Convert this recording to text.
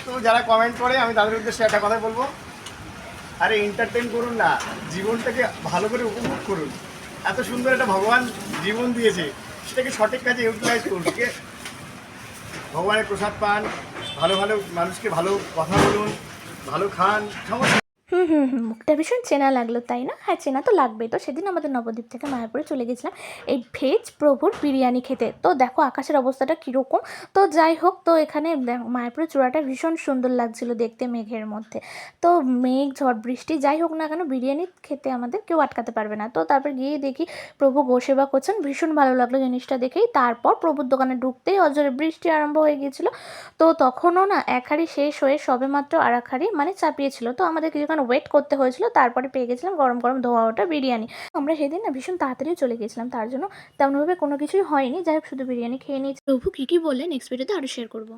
তো যারা কমেন্ট করে আমি তাদের উদ্দেশ্যে একটা কথা বলবো, আরে এন্টারটেন করুন না, জীবনটাকে ভালো করে উপভোগ করুন। এত সুন্দর একটা ভগবান জীবন দিয়েছে, সেটাকে সঠিক কাজে ইউটিলাইজ করুন। ঠিক আছে? ভগবানের প্রসাদ পান, ভালো ভালো মানুষকে ভালো কথা বলুন, ভালো খান, সমস্ত। মুখটা ভীষণ চেনা লাগলো, তাই না? হ্যাঁ, চেনা তো লাগবেই। তো সেদিন আমাদের নবদ্বীপ থেকে মায়াপুরে চলে গেছিলাম এই ভেজ প্রভুর বিরিয়ানি খেতে। তো দেখো আকাশের অবস্থাটা কীরকম। তো যাই হোক, তো এখানে মায়াপুরের চূড়াটা ভীষণ সুন্দর লাগছিল দেখতে মেঘের মধ্যে। তো মেঘ, ঝড়, বৃষ্টি যাই হোক না কেন, বিরিয়ানি খেতে আমাদের কেউ আটকাতে পারবে না। তো তারপর গিয়ে দেখি প্রভু গোসেবা করছেন, ভীষণ ভালো লাগলো জিনিসটা দেখেই। তারপর প্রভুর দোকানে ঢুকতেই অজরে বৃষ্টি আরম্ভ হয়ে গিয়েছিল। তো তখনও না এক হাঁড়ি শেষ হয়ে সবেমাত্র আর এক হাঁড়ি মানে চাপিয়েছিল। তো আমাদের কিছুক্ষণ ওয়েট করতে হয়েছিল, তারপরে পেয়ে গেছিলাম গরম গরম ধোয়া ওঠা বিরিয়ানি। আমরা সেদিন না ভীষণ তাড়াতাড়ি চলে গেছিলাম, তার জন্য তেমনভাবে কোনো কিছুই হয়নি। যাই হোক, শুধু বিরিয়ানি খেয়ে নিয়েছি। প্রভু কী কী বললেন নেক্সট ভিডিওতে আরও শেয়ার করবো।